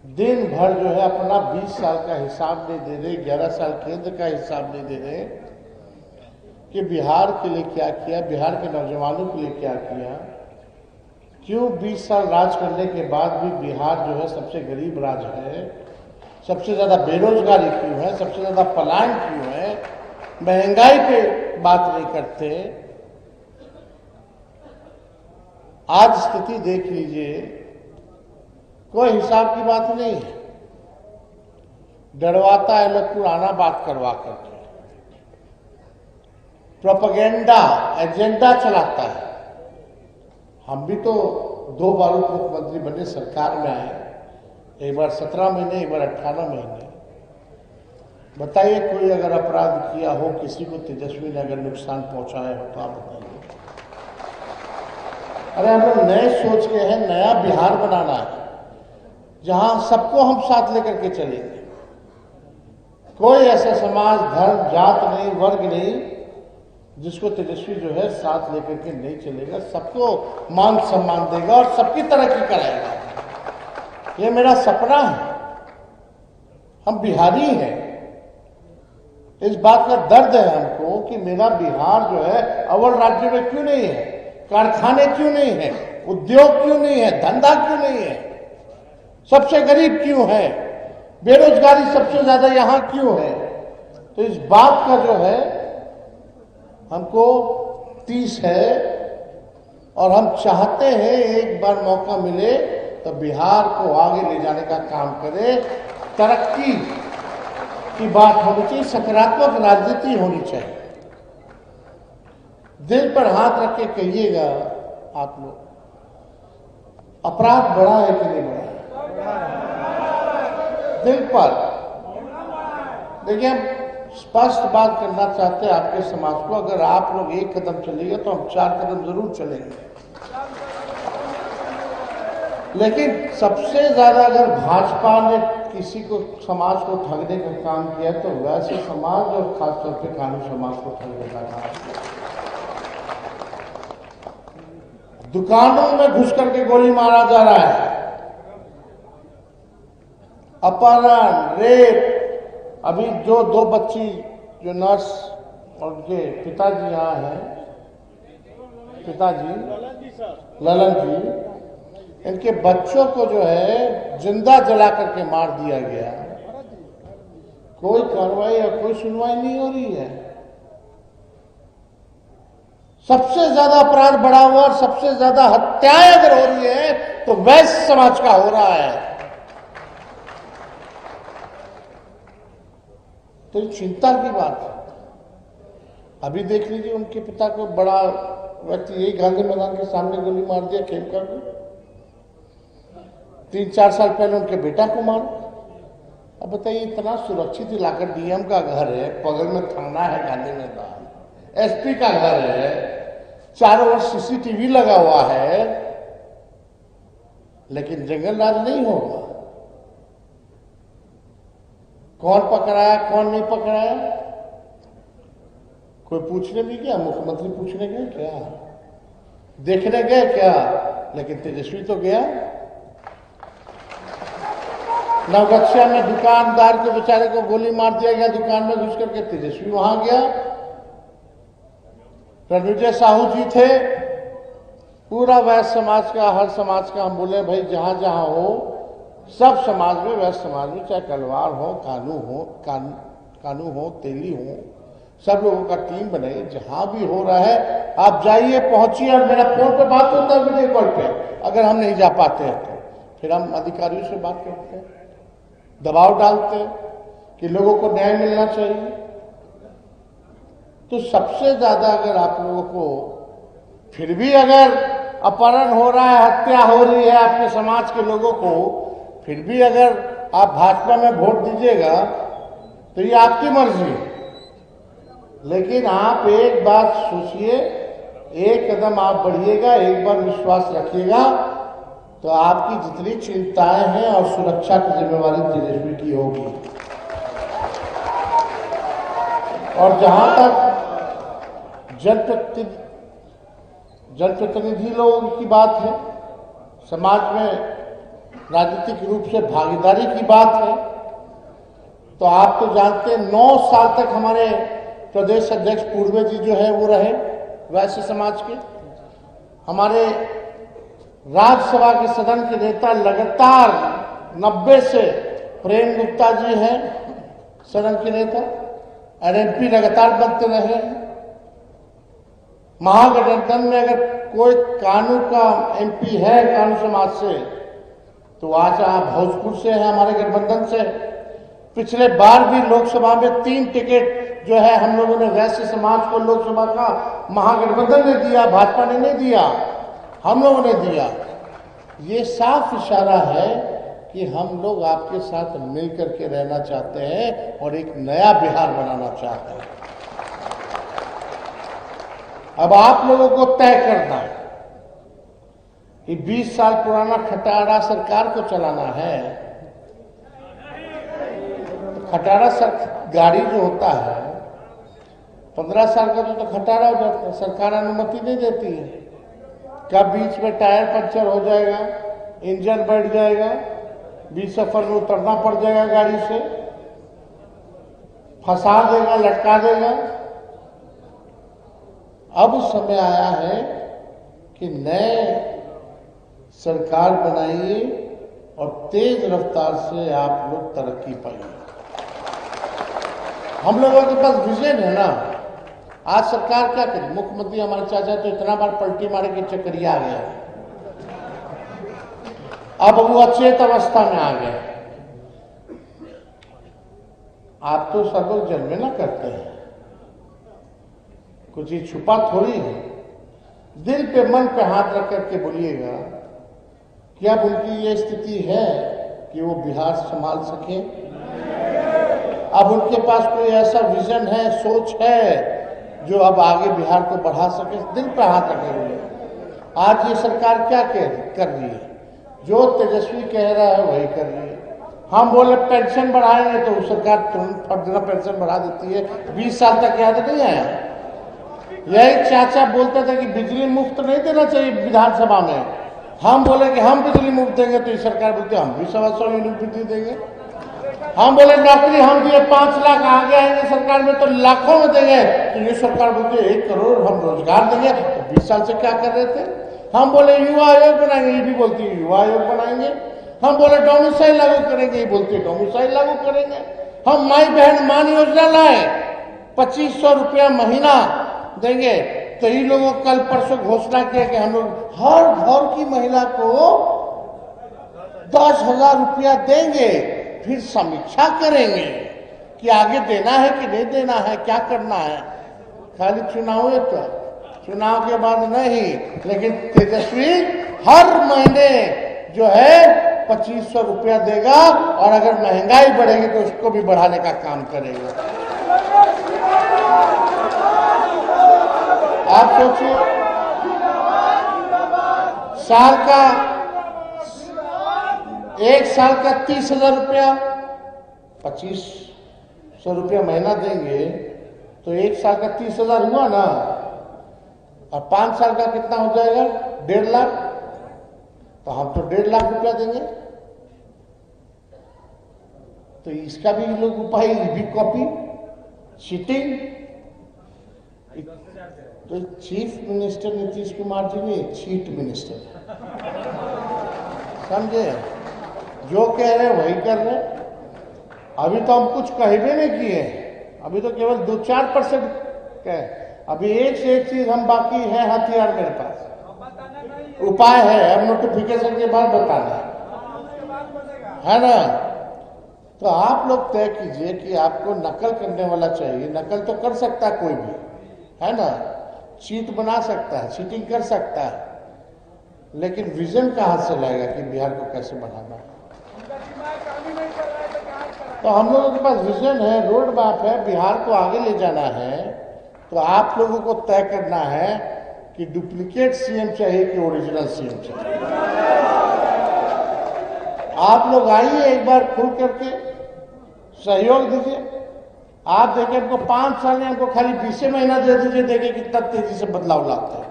दिन भर जो है अपना 20 साल का हिसाब नहीं दे रहे, 11 साल केंद्र का हिसाब नहीं दे रहे कि बिहार के लिए क्या किया, बिहार के नौजवानों के लिए क्या किया। क्यों 20 साल राज करने के बाद भी बिहार जो है सबसे गरीब राज्य है, सबसे ज़्यादा बेरोजगारी क्यों है, सबसे ज़्यादा पलायन क्यों है, महंगाई पे बात नहीं करते। आज स्थिति देख लीजिए, कोई हिसाब की बात नहीं है, डरवाता है लोग पुराना बात करवा करके, प्रोपेगेंडा एजेंडा चलाता है। हम भी तो 2 बार मुख्यमंत्री बने, सरकार में आए, एक बार 17 महीने, एक बार 18 महीने। बताइए कोई अगर अपराध किया हो, किसी को तेजस्वी ने अगर नुकसान पहुंचाया हो तो आप बताइए। अरे हम लोग नए सोच के हैं, नया बिहार बनाना है जहां सबको हम साथ लेकर के चलेंगे। कोई ऐसा समाज, धर्म, जात नहीं, वर्ग नहीं जिसको तेजस्वी जो है साथ लेकर के नहीं चलेगा, सबको मान सम्मान देगा और सबकी तरक्की कराएगा। ये मेरा सपना है। हम बिहारी हैं, इस बात का दर्द है हमको कि मेरा बिहार जो है अव्वल राज्य में क्यों नहीं है, कारखाने क्यों नहीं है, उद्योग क्यों नहीं है, धंधा क्यों नहीं है, सबसे गरीब क्यों है, बेरोजगारी सबसे ज्यादा यहां क्यों है। तो इस बात का जो है हमको तीस है और हम चाहते हैं एक बार मौका मिले तो बिहार को आगे ले जाने का काम करे। तरक्की की बात होनी चाहिए, सकारात्मक राजनीति होनी चाहिए। दिल पर हाथ रख के कहिएगा आप लोग, अपराध बढ़ा है कि नहीं बढ़ा है? दिल पर देखिए, हम स्पष्ट बात करना चाहते हैं आपके समाज को, अगर आप लोग एक कदम चलेंगे तो हम 4 कदम जरूर चलेंगे। लेकिन सबसे ज्यादा अगर भाजपा ने किसी को, समाज को ठगने का काम किया तो वैसे समाज और खासतौर पे कानून समाज को ठगने का काम किया। दुकानों में घुस करके गोली मारा जा रहा है, अपहरण, रेप। अभी जो 2 बच्ची जो नर्स और उनके पिताजी यहाँ हैं, पिताजी ललन जी, इनके बच्चों को जो है जिंदा जला करके मार दिया गया। कोई कार्रवाई या कोई सुनवाई नहीं हो रही है। सबसे ज्यादा अपराध बढ़ा हुआ और सबसे ज्यादा हत्याएं अगर हो रही है तो वैश्य समाज का हो रहा है। तो ये चिंता की बात है। अभी देख लीजिए, उनके पिता को बड़ा व्यक्ति यही गांधी मैदान के सामने गोली मार दिया, खेमकर को। 3-4 साल पहले उनके बेटा को मारा। अब बताइए, इतना सुरक्षित इलाका, डीएम का घर है, बगल में थाना है गांधी मैदान, एसपी का घर है, चारों ओर सीसीटीवी लगा हुआ है, लेकिन जंगल राज नहीं होगा। कौन पकड़ाया, कौन नहीं पकड़ाया, कोई पूछने भी गया? मुख्यमंत्री पूछने गए क्या? देखने गए क्या? लेकिन तेजस्वी तो गया। नवगछिया में दुकानदार के बेचारे को गोली मार दिया गया, दुकान में घुस करके, तेजस्वी वहां गया। रणविजय साहू जी थे, पूरा वैश्य समाज का, हर समाज का हम बोले भाई जहां जहां हो, सब समाज में, वैश्य समाज में, चाहे कलवार हो, कानू हो, तेली हो, सब लोगों का टीम बनाइए। जहां भी हो रहा है आप जाइए, पहुंचिए। और मेरा फोन पे बात होता है, वीडियो कॉल पे, अगर हम नहीं जा पाते हैं तो फिर हम अधिकारियों से बात करते हैं, दबाव डालते हैं कि लोगों को न्याय मिलना चाहिए। तो सबसे ज्यादा अगर आप लोगों को फिर भी अगर अपहरण हो रहा है, हत्या हो रही है आपके समाज के लोगों को, फिर भी अगर आप भाजपा में वोट दीजिएगा तो ये आपकी मर्जी है। लेकिन आप एक बात सोचिए, एक कदम आप बढ़िएगा, एक बार विश्वास रखिएगा तो आपकी जितनी चिंताएं हैं और सुरक्षा की जिम्मेवारी तेजस्वी की होगी। और जहां तक जनप्रतिनिधि लोगों की बात है, समाज में राजनीतिक रूप से भागीदारी की बात है तो आप तो जानते हैं 9 साल तक हमारे प्रदेश अध्यक्ष पूर्वे जी जो है वो रहे वैश्य समाज के। हमारे राज्यसभा के सदन के नेता लगातार 90 से प्रेम गुप्ता जी हैं सदन के नेता और एमपी लगातार बनते रहे हैं। महागठबंधन में अगर कोई कानू का एमपी है कानू समाज से तो आज आप भोजपुर से है हमारे गठबंधन से। पिछले बार भी लोकसभा में 3 टिकट जो है हम लोगों ने वैश्य समाज को लोकसभा का महागठबंधन ने दिया, भाजपा ने नहीं दिया, हम लोगों ने दिया। ये साफ इशारा है कि हम लोग आपके साथ मिलकर के रहना चाहते हैं और एक नया बिहार बनाना चाहते हैं। अब आप लोगों को तय करना है कि 20 साल पुराना खटारा सरकार को चलाना है। खटारा गाड़ी जो होता है 15 साल का तो खटारा हो जाता है, सरकार अनुमति नहीं देती है। कब बीच में टायर पंचर हो जाएगा, इंजन बैठ जाएगा, बीच सफर में उतरना पड़ जाएगा, गाड़ी से फंसा देगा, लटका देगा। अब समय आया है कि नए सरकार बनाइए और तेज रफ्तार से आप लोग तरक्की पाइए। हम लोगों के पास विजन है ना। आज सरकार क्या करे, मुख्यमंत्री हमारे चाचा तो इतना बार पलटी मारे कि चक्करिया आ गया, अब वो अचेत अवस्था में आ गए। आप तो सब लोग जन्मे ना करते हैं, कुछ ये छुपा थोड़ी है। दिल पे मन पे हाथ रख करके बोलिएगा कि अब उनकी ये स्थिति है कि वो बिहार संभाल सके। अब उनके पास कोई ऐसा विजन है, सोच है जो अब आगे बिहार को बढ़ा सके। दिल पे हाथ रखे हुए आज ये सरकार क्या कर रही है, जो तेजस्वी कह रहा है वही कर रही है। हम बोले पेंशन बढ़ाएंगे तो सरकार तुरंत फट पेंशन बढ़ा देती है। 20 साल तक याद नहीं आया। यही चाचा बोलते थे कि बिजली मुफ्त नहीं देना चाहिए विधानसभा में। हम बोले कि हम बिजली मुफ्त देंगे तो ये सरकार बोलते हम भी 125 यूनिट बिजली देंगे। हम बोले नौकरी हम दिए 5 लाख, आगे आएंगे सरकार में तो लाखों में देंगे, तो ये सरकार बोलते 1 करोड़ हम रोजगार देंगे। तो 20 साल से क्या कर रहे थे। हम बोले युवा आयोग बनाएंगे, ये भी बोलती है युवा आयोग बनाएंगे। हम बोले डोमिसाइल लागू करेंगे, ये बोलते डोमिसाइल लागू करेंगे। हम माई बहन मान योजना लाए, 2500 रुपया महीना देंगे, तो ये लोगों कल परसों घोषणा किया कि हम लोग हर घर की महिला को 10,000 रुपया देंगे। फिर समीक्षा करेंगे कि आगे देना है कि नहीं देना है, क्या करना है। खाली चुनाव है तो चुनाव के बाद नहीं, लेकिन तेजस्वी हर महीने जो है 2500 रुपया देगा और अगर महंगाई बढ़ेगी तो उसको भी बढ़ाने का काम करेगा। आप सोचिए, साल का 1 साल का 30,000 रुपया, 2500 रुपया महीना देंगे तो 1 साल का 30,000 हुआ ना, और 5 साल का कितना हो जाएगा, 1.5 लाख। तो हम तो 1.5 लाख रुपया देंगे। तो इसका भी लोग उपाय भी कॉपी चीटिंग। तो चीफ मिनिस्टर नीतीश कुमार जी ने चीट मिनिस्टर, समझे, जो कह रहे वही कर रहे। अभी तो हम कुछ कह भी नहीं किए, अभी तो केवल 2-4% कहे। अभी एक से एक चीज हम बाकी है, हथियार मेरे पास, उपाय है, अब नोटिफिकेशन के बाद बताना है ना। तो आप लोग तय कीजिए कि आपको नकल करने वाला चाहिए। नकल तो कर सकता है कोई भी, है ना, चीट बना सकता है, चीटिंग कर सकता है, लेकिन विजन कहां से लाएगा कि बिहार को कैसे बढ़ाना है। तो हम लोगों के पास विजन है, रोड मैप है, बिहार को आगे ले जाना है। तो आप लोगों को तय करना है कि डुप्लीकेट सीएम चाहिए कि ओरिजिनल सीएम चाहिए। आप लोग आइए एक बार खुल करके सहयोग दीजिए। आप देखिए, हमको 5 साल में हमको खाली 20 महीना दे दीजिए, देखिए कितना तेजी से बदलाव लाते हैं।